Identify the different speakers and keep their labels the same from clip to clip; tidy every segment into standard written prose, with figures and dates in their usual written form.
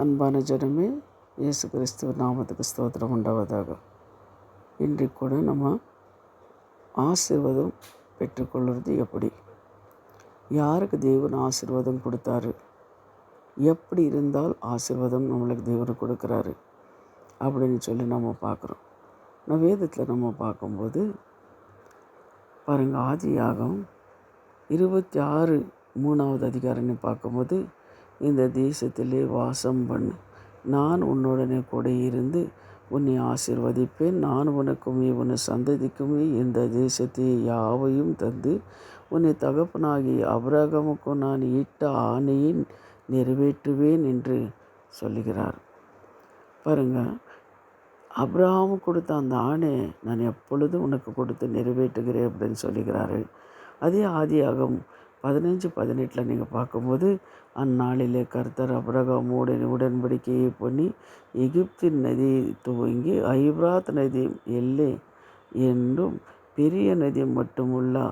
Speaker 1: அன்பான ஜனமே, இயேசு கிறிஸ்துவ நாமத்துக்கு ஸ்தோத்திரம் உண்டாவதாக. இன்றைக்கு கூட நம்ம ஆசீர்வாதம் பெற்றுக்கொள்வது எப்படி, யாருக்கு தேவன் ஆசீர்வாதம் கொடுத்தாரு, எப்படி இருந்தால் ஆசீர்வாதம் நம்மளுக்கு தேவன் கொடுக்குறாரு அப்படின்னு சொல்லி நம்ம பார்க்குறோம். வேதத்தில் நம்ம பார்க்கும்போது பாருங்கள், ஆதியாகமம் 26:3 அதிகாரம்னு பார்க்கும்போது, இந்த தேசத்திலே வாசம் பண்ணு, நான் உன்னுடனே கூட இருந்து உன்னை ஆசீர்வதிப்பேன், நான் உனக்குமே உன் சந்ததிக்குமே இந்த தேசத்தை யாவையும் தந்து உன்னை தகப்பனாகி ஆபிரகாமுக்கு நான் இட்ட ஆணையை நிறைவேற்றுவேன் என்று சொல்லுகிறார். பாருங்கள், ஆபிரகாமு கொடுத்த அந்த ஆணை நான் எப்பொழுதும் உனக்கு கொடுத்து நிறைவேற்றுகிறேன் அப்படின்னு சொல்லுகிறாரு. அதே ஆதியாகமம் 15:18 நீங்கள் பார்க்கும்போது, அந்நாளிலே கர்த்தர் ஆபிரகாமோடு உடன்படிக்கையை பண்ணி எகிப்தின் நதி துவங்கி ஐபிராத் நதி எல்லை என்றும் பெரிய நதி மட்டுமுள்ள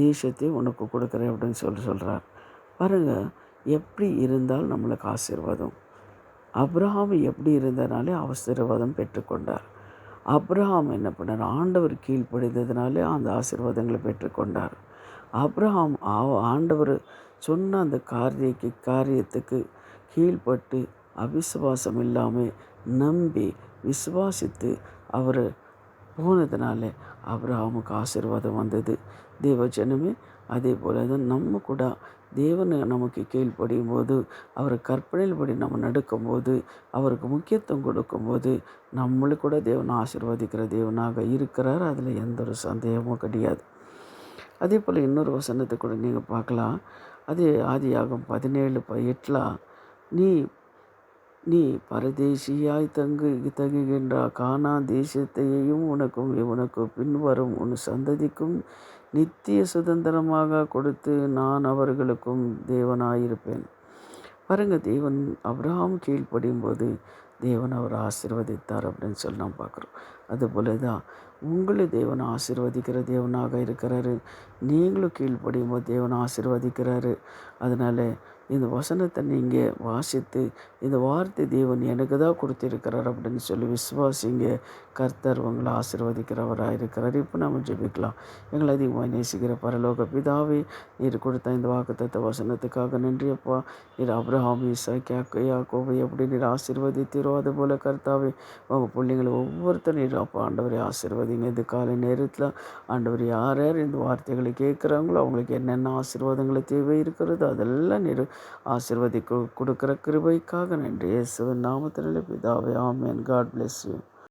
Speaker 1: தேசத்தை உனக்கு கொடுக்குறேன் அப்படின்னு சொல்கிறார். பாருங்கள், எப்படி இருந்தால் நம்மளுக்கு ஆசீர்வாதம். ஆபிரகாம் எப்படி இருந்ததுனாலே ஆசீர்வாதம் பெற்றுக்கொண்டார். ஆபிரகாம் என்ன பண்ணார், ஆண்டவர் கீழ்ப்படிந்ததுனாலே அந்த ஆசீர்வாதங்களை பெற்றுக்கொண்டார். ஆபிரகாம் ஆண்டவர் சொன்ன அந்த காரியத்துக்கு கீழ்ப்பட்டு அவிசுவாசம் இல்லாமல் நம்பி விசுவாசித்து அவர் போனதுனால ஆபிரகாமுக்கு ஆசீர்வாதம் வந்தது. தேவ ஜனமே, அதே போல் தான் நம்ம கூட தேவனை நமக்கு கீழ்ப்படியும் போது, அவர் கற்பனையின்படி நம்ம நடக்கும்போது, அவருக்கு முக்கியத்துவம் கொடுக்கும்போது, நம்மளுக்கு கூட தேவனை ஆசீர்வதிக்கிற தேவனாக இருக்கிறார். அதில் எந்த ஒரு சந்தேகமும் கிடையாது. அதே போல் இன்னொரு வசனத்தை கூட நீங்கள் பார்க்கலாம். அது ஆதியாகமம் 17:8, நீ பரதேசியாய் தங்குகின்ற கானான் தேசத்தையும் உனக்கு பின்வரும் உன் சந்ததிக்கும் நித்திய சுதந்திரமாக கொடுத்து நான் அவர்களுக்கும் தேவனாயிருப்பேன். பாருங்கள், தேவன் ஆபிரகாம் கீழ்ப்படியும் போது தேவன் அவர் ஆசீர்வதித்தார் அப்படின்னு சொல்லி நாம் பார்க்குறோம். அதுபோல தான் உங்களை தேவன் ஆசீர்வதிக்கிற தேவனாக இருக்கிறாரு. நீங்களும் கீழ்ப்படியும் போது தேவன் ஆசீர்வதிக்கிறாரு. அதனால் இந்த வசனத்தை நீங்கள் வாசித்து, இந்த வார்த்தை தேவன் எனக்கு தான் கொடுத்திருக்கிறார் அப்படின்னு சொல்லி விசுவாசிங்க. கர்த்தர் உங்களை ஆசீர்வதிக்கிறவராக இருக்கிறார். இப்போ நம்ம ஜெபிக்கலாம். எங்களை அதிகமாக நேசிக்கிற பரலோக பிதாவே, நீர் கொடுத்த இந்த வாக்குத்தத்த வசனத்துக்காக நன்றியப்பா. நீர் ஆபிரகாம், ஈசாக்கு, யாக்கோபை எப்படி நீர் ஆசீர்வதித்தீரோ அதுபோல் கர்த்தாவே, உங்கள் பிள்ளைங்களை ஒவ்வொருத்தரும் நீர் அப்பா ஆண்டவரை ஆசீர்வதிங்க. இந்த காலை நேரத்தில் ஆண்டவர் யார் யார் இந்த வார்த்தைகளை கேட்குறாங்களோ அவங்களுக்கு என்னென்ன ஆசீர்வாதங்களை தேவை இருக்கிறதோ அதெல்லாம் நீர் ஆசீர்வதி கொடுக்குற கிருபைக்காக நன்றி. இயேசுவின் நாமத்தினாலே பிதாவே, ஆமென். God bless you.